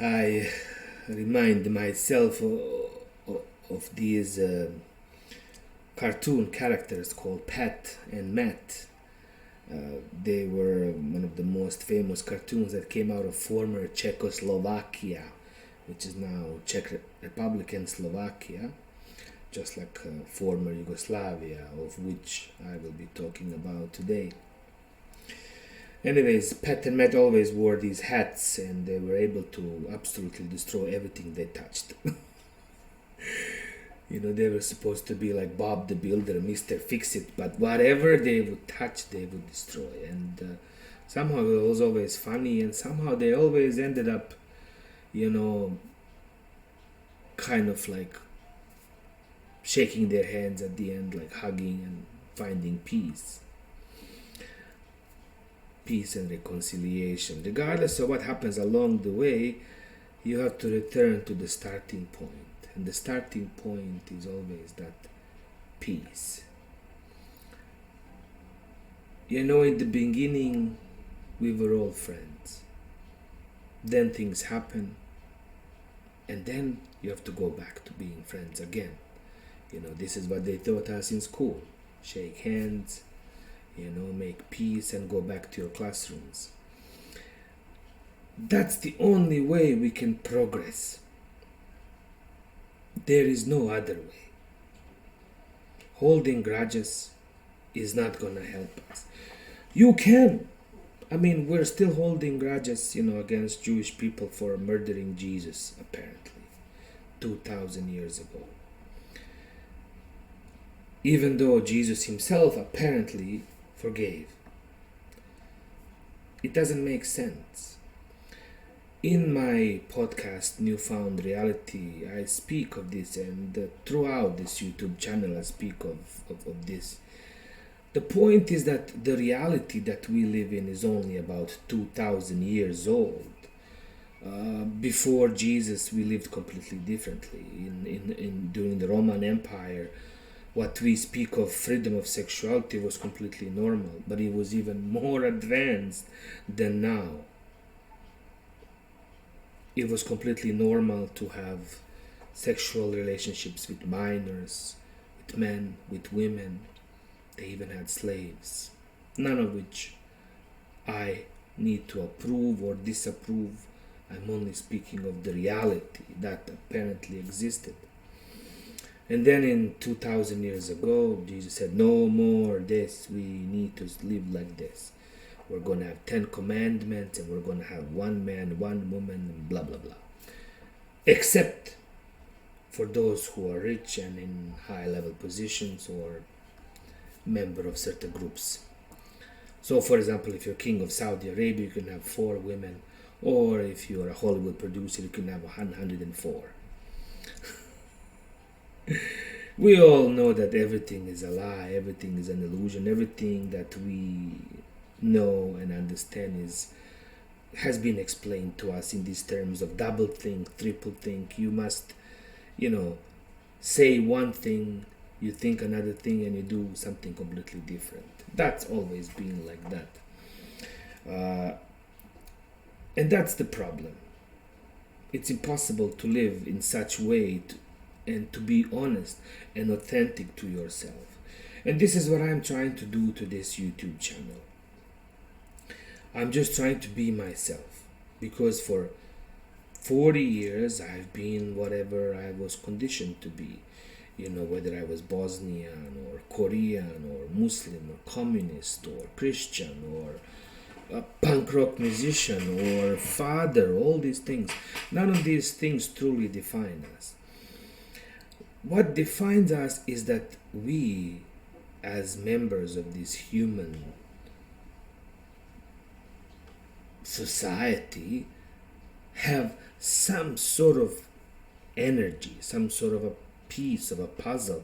I remind myself of these cartoon characters called Pat and Matt. They were one of the most famous cartoons that came out of former Czechoslovakia, which is now Czech Republic and Slovakia, just like former Yugoslavia, of which I will be talking about today. Anyways, Pat and Matt always wore these hats and they were able to absolutely destroy everything they touched. They were supposed to be like Bob the Builder, Mr. Fix-It, but whatever they would touch, they would destroy. And somehow it was always funny, and somehow they always ended up, kind of like shaking their hands at the end, like hugging and finding peace. Peace and reconciliation. Regardless of what happens along the way, you have to return to the starting point. And the starting point is always that peace. In the beginning, we were all friends. Then things happen. And then you have to go back to being friends again. This is what they taught us in school. Shake hands, make peace and go back to your classrooms. That's the only way we can progress. There is no other way. Holding grudges is not going to help us. You can. We're still holding grudges, against Jewish people for murdering Jesus, apparently, 2,000 years ago. Even though Jesus himself apparently forgave. It doesn't make sense. In my podcast, Newfound Reality, I speak of this, and throughout this YouTube channel I speak of this. The point is that the reality that we live in is only about 2,000 years old. Before Jesus, we lived completely differently. During the Roman Empire, what we speak of freedom of sexuality was completely normal, but it was even more advanced than now. It was completely normal to have sexual relationships with minors, with men, with women. They even had slaves, none of which I need to approve or disapprove. I'm only speaking of the reality that apparently existed. And then in 2,000 years ago, Jesus said, no more this, we need to live like this. We're going to have 10 commandments, and we're going to have one man, one woman, and blah, blah, blah. Except for those who are rich and in high-level positions or member of certain groups. So, for example, if you're king of Saudi Arabia, you can have 4 women. Or if you're a Hollywood producer, you can have 104. We all know that everything is a lie, everything is an illusion, everything that we know and understand has been explained to us in these terms of double think, triple think. You must, say one thing, you think another thing, and you do something completely different. That's always been like that. And that's the problem. It's impossible to live in such way and to be honest and authentic to yourself. And this is what I'm trying to do to this YouTube channel. I'm just trying to be myself, because for 40 years I've been whatever I was conditioned to be. Whether I was Bosnian or Korean or Muslim or communist or Christian or a punk rock musician or father, all these things. None of these things truly define us. What defines us is that we, as members of this human society, have some sort of energy, some sort of a piece of a puzzle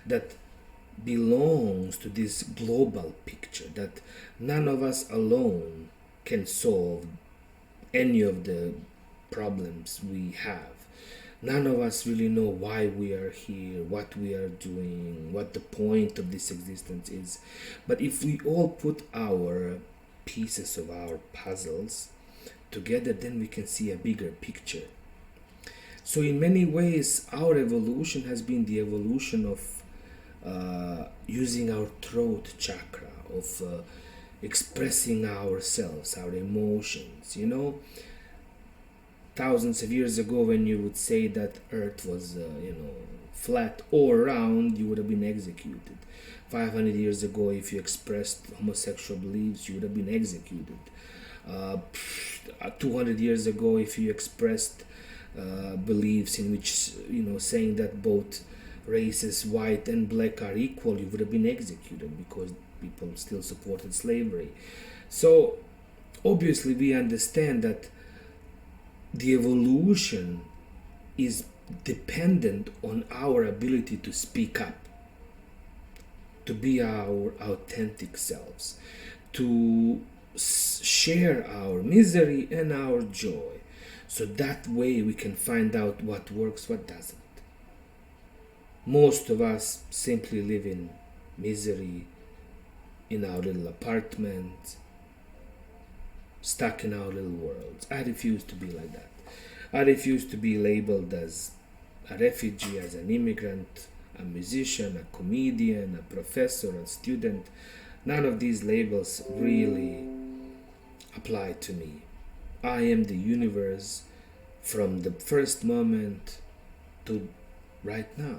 that belongs to this global picture, that none of us alone can solve any of the problems we have. None of us really know why we are here, what we are doing, what the point of this existence is. But if we all put our pieces of our puzzles together, then we can see a bigger picture. So in many ways, our evolution has been the evolution of using our throat chakra, of expressing ourselves, our emotions. Thousands of years ago, when you would say that Earth was, flat or round, you would have been executed. 500 years ago, if you expressed homosexual beliefs, you would have been executed. 200 years ago, if you expressed beliefs in which, saying that both races, white and black, are equal, you would have been executed, because people still supported slavery. So obviously we understand that the evolution is dependent on our ability to speak up, to be our authentic selves, to share our misery and our joy. So that way we can find out what works, what doesn't. Most of us simply live in misery, in our little apartment, stuck in our little worlds. I refuse to be like that. I refuse to be labeled as a refugee, as an immigrant, a musician, a comedian, a professor, a student. None of these labels really apply to me. I am the universe from the first moment to right now.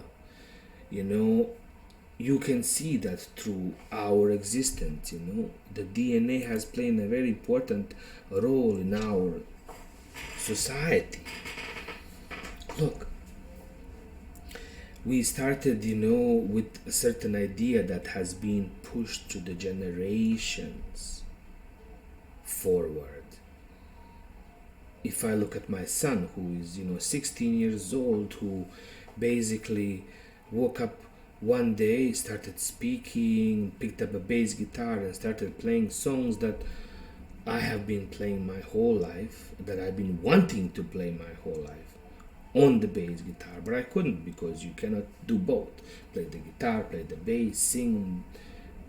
You can see that through our existence. The DNA has played a very important role in our society. Look, we started, with a certain idea that has been pushed to the generations forward. If I look at my son, who is, 16 years old, who basically woke up one day, started speaking, picked up a bass guitar and started playing songs that I have been playing my whole life, that I've been wanting to play my whole life on the bass guitar, but I couldn't, because you cannot do both. Play the guitar, play the bass, sing.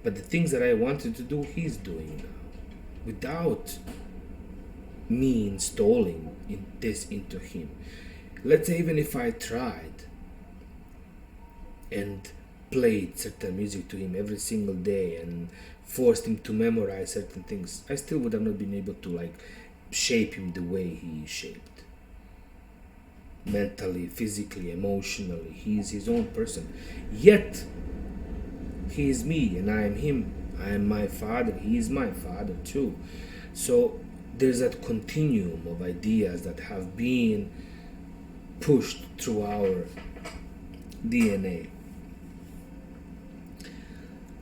But the things that I wanted to do, he's doing now, without me installing this into him. Let's say even if I tried and played certain music to him every single day and forced him to memorize certain things, I still would have not been able to shape him the way he is shaped. Mentally, physically, emotionally, he is his own person. Yet he is me and I am him. I am my father, he is my father too. So there's that continuum of ideas that have been pushed through our DNA.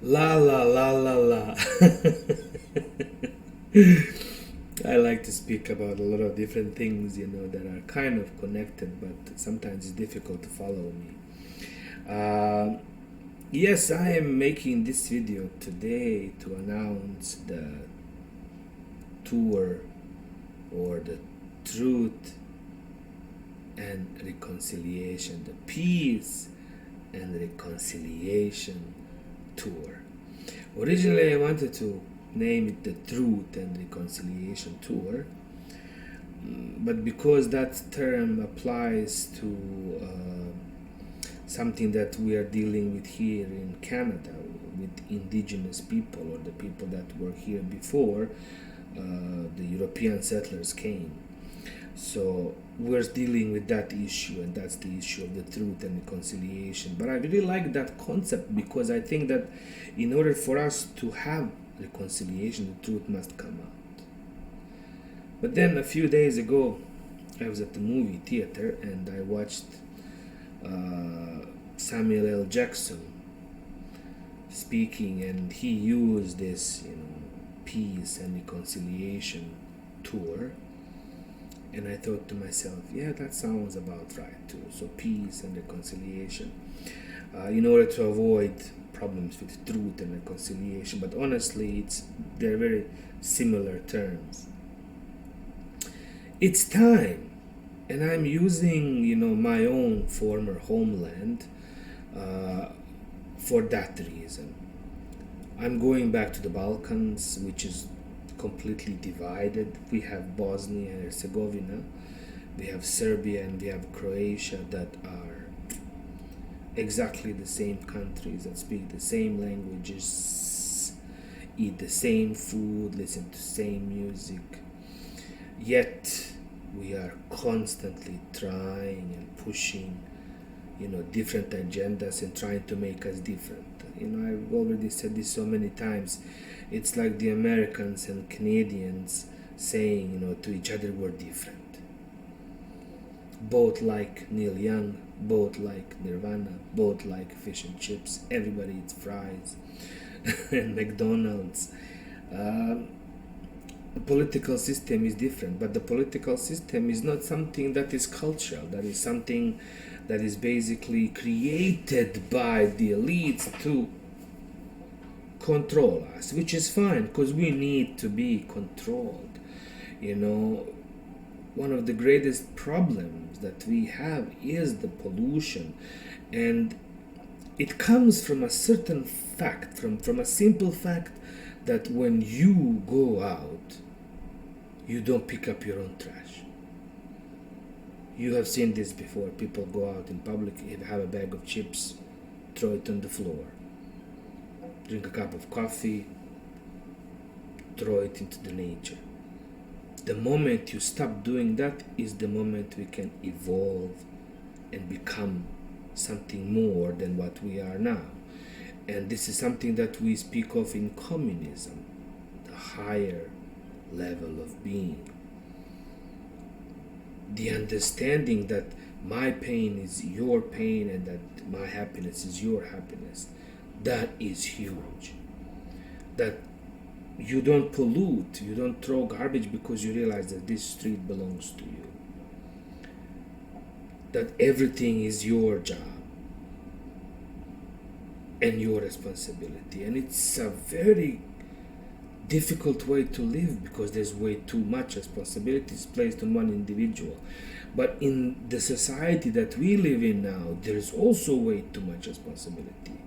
La la la la la. I like to speak about a lot of different things, that are kind of connected, but sometimes it's difficult to follow me. Yes, I am making this video today to announce the tour, or the truth and reconciliation, the peace and reconciliation tour. Originally I wanted to name it the Truth and Reconciliation Tour, but because that term applies to something that we are dealing with here in Canada, with indigenous people, or the people that were here before the European settlers came. So we're dealing with that issue, and that's the issue of the truth and reconciliation. But I really like that concept, because I think that in order for us to have reconciliation, the truth must come out. But then a few days ago, I was at the movie theater and I watched Samuel L. Jackson speaking, and he used this, peace and reconciliation tour. And I thought to myself, yeah, that sounds about right too. So peace and reconciliation, in order to avoid problems with truth and reconciliation. But honestly, they're very similar terms. It's time, and I'm using my own former homeland for that reason. I'm going back to the Balkans, which is completely divided. We have Bosnia and Herzegovina, we have Serbia, and we have Croatia that are exactly the same countries that speak the same languages, eat the same food, listen to the same music. Yet we are constantly trying and pushing, different agendas and trying to make us different. I've already said this so many times. It's like the Americans and Canadians saying, to each other, we're different. Both like Neil Young, both like Nirvana, both like fish and chips. Everybody eats fries and McDonald's. The political system is different, but the political system is not something that is cultural. That is something that is basically created by the elites to control us, which is fine because we need to be controlled. One of the greatest problems that we have is the pollution, and it comes from a certain fact, from a simple fact that when you go out, you don't pick up your own trash. You have seen this before. People go out in public, have a bag of chips, throw it on the floor, drink a cup of coffee, throw it into the nature. The moment you stop doing that is the moment we can evolve and become something more than what we are now. And this is something that we speak of in communism, the higher level of being. The understanding that my pain is your pain and that my happiness is your happiness, that is huge. That you don't pollute, you don't throw garbage because you realize that this street belongs to you. That everything is your job and your responsibility. And it's a very difficult way to live because there's way too much responsibilities placed on one individual. But in the society that we live in now, there is also way too much responsibility.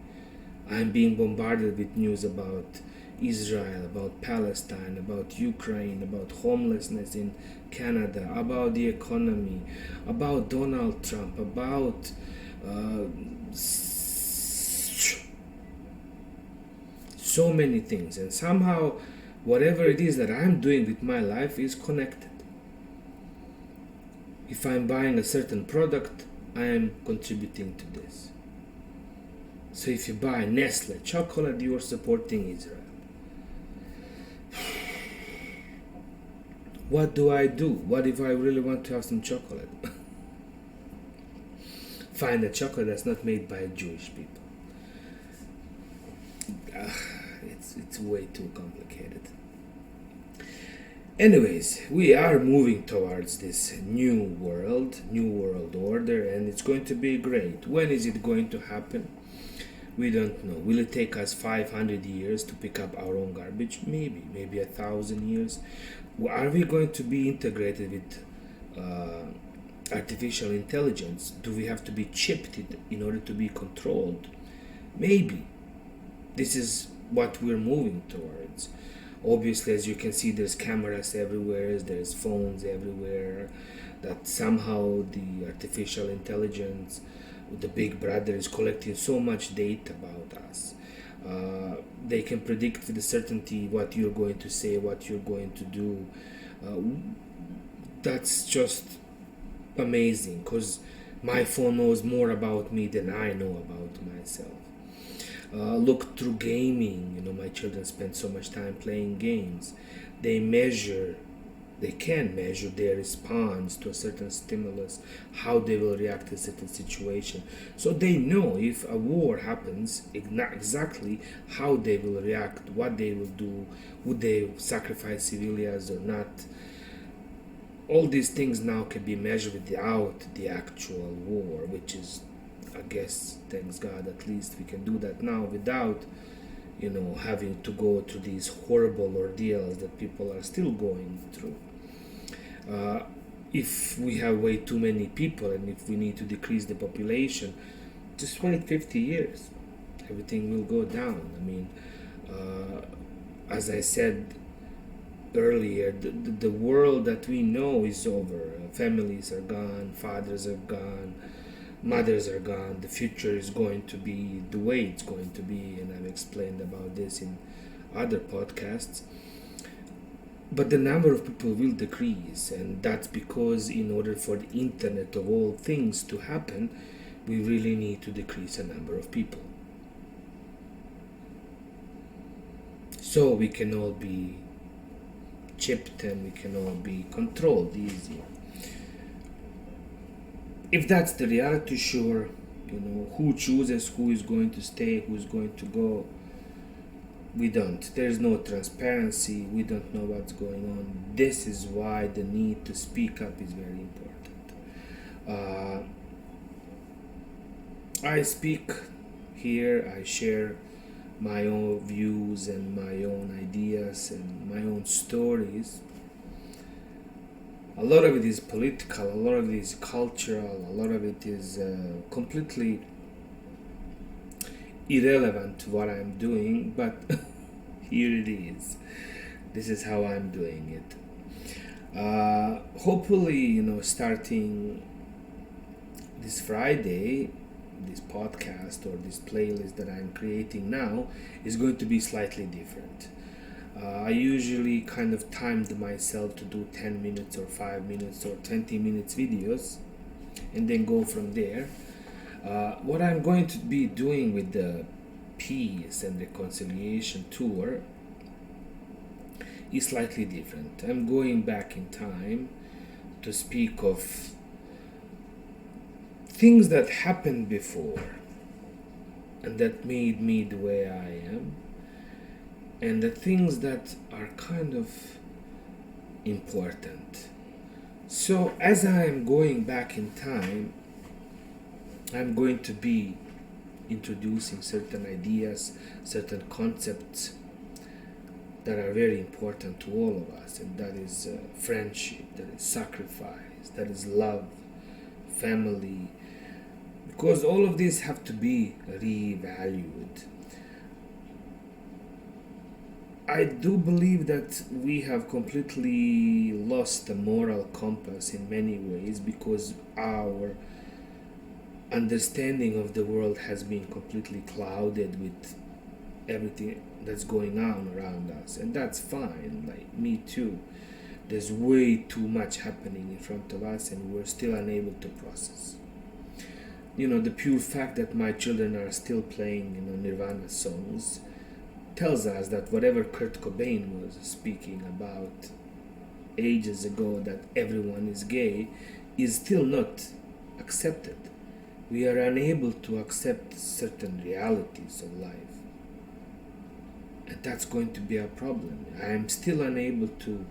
I'm being bombarded with news about Israel, about Palestine, about Ukraine, about homelessness in Canada, about the economy, about Donald Trump, about so many things. And somehow, whatever it is that I'm doing with my life is connected. If I'm buying a certain product, I am contributing to this. So if you buy Nestle chocolate, you are supporting Israel. What do I do? What if I really want to have some chocolate? Find a chocolate that's not made by Jewish people. It's way too complicated. Anyways, we are moving towards this new world order, and it's going to be great. When is it going to happen? We don't know. Will it take us 500 years to pick up our own garbage? Maybe 1,000 years. Are we going to be integrated with artificial intelligence? Do we have to be chipped in order to be controlled? Maybe. This is what we're moving towards. Obviously, as you can see, there's cameras everywhere, there's phones everywhere, that somehow the artificial intelligence, the big brother, is collecting so much data about us. They can predict with certainty what you're going to say, what you're going to do. That's just amazing, because my phone knows more about me than I know about myself. Look through gaming. My children spend so much time playing games. They can measure their response to a certain stimulus, how they will react to a certain situation. So they know if a war happens, exactly how they will react, what they will do, would they sacrifice civilians or not. All these things now can be measured without the actual war, which is, I guess, thanks God, at least we can do that now without, having to go through these horrible ordeals that people are still going through. If we have way too many people and if we need to decrease the population, just wait 50 years. Everything will go down. As I said, earlier, the world that we know is over. Families are gone, fathers are gone, mothers are gone. The future is going to be the way it's going to be, and I've explained about this in other podcasts. But the number of people will decrease, and that's because in order for the internet of all things to happen, we really need to decrease the number of people. So we can all be chipped and we can all be controlled easier. If that's the reality, sure, who chooses who is going to stay, who's going to go. We don't. There's no transparency. We don't know what's going on. This is why the need to speak up is very important. I speak here, I share my own views and my own ideas and my own stories. A lot of it is political, a lot of it is cultural, a lot of it is completely irrelevant to what I'm doing, but here it is. This is how I'm doing it. Hopefully, starting this Friday, this podcast or this playlist that I'm creating now is going to be slightly different. I usually kind of timed myself to do 10 minutes or 5 minutes or 20 minutes videos and then go from there. What I'm going to be doing with the Peace and Reconciliation Tour is slightly different. I'm going back in time to speak of things that happened before and that made me the way I am, and the things that are kind of important. So as I am going back in time, I'm going to be introducing certain ideas, certain concepts that are very important to all of us, and that is friendship, that is sacrifice, that is love, family, because all of these have to be revalued. I do believe that we have completely lost the moral compass in many ways because our understanding of the world has been completely clouded with everything that's going on around us, and that's fine. Like me too, there's way too much happening in front of us and we're still unable to process. The pure fact that my children are still playing Nirvana songs tells us that whatever Kurt Cobain was speaking about ages ago, that everyone is gay, is still not accepted. We are unable to accept certain realities of life, and that's going to be a problem. I am still unable to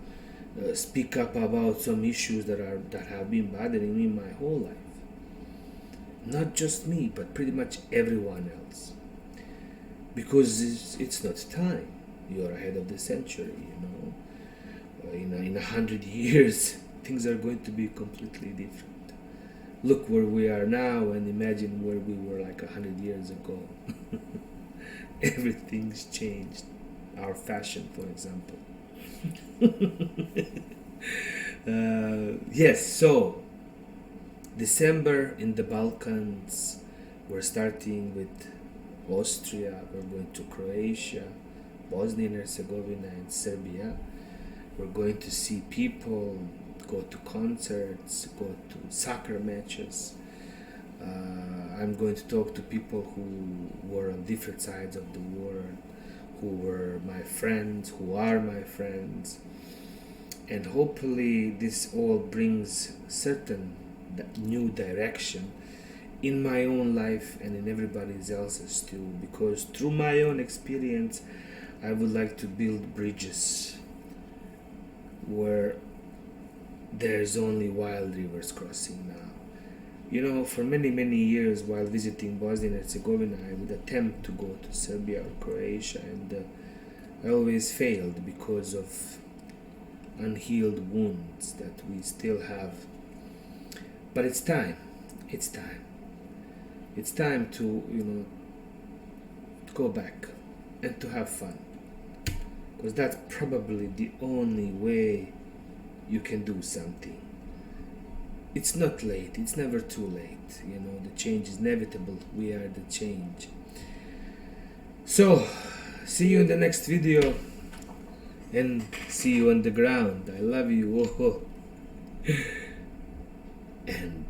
speak up about some issues that have been bothering me my whole life. Not just me, but pretty much everyone else. Because it's not time. You're ahead of the century, In 100 years, things are going to be completely different. Look where we are now and imagine where we were like 100 years ago. Everything's changed. Our fashion, for example. Yes, so December in the Balkans, we're starting with Austria, we're going to Croatia, Bosnia and Herzegovina, and Serbia. We're going to see people, go to concerts, go to soccer matches. I'm going to talk to people who were on different sides of the world, who were my friends, who are my friends. And hopefully this all brings certain new direction in my own life and in everybody else's too, because through my own experience I would like to build bridges where there's only wild rivers crossing now. For many years while visiting Bosnia and Herzegovina, I would attempt to go to Serbia or Croatia, and I always failed because of unhealed wounds that we still have. But it's time. It's time to go back and to have fun, because that's probably the only way you can do something. It's not late, it's never too late. The change is inevitable. We are the change. So, see you in the next video, and see you on the ground. I love you. And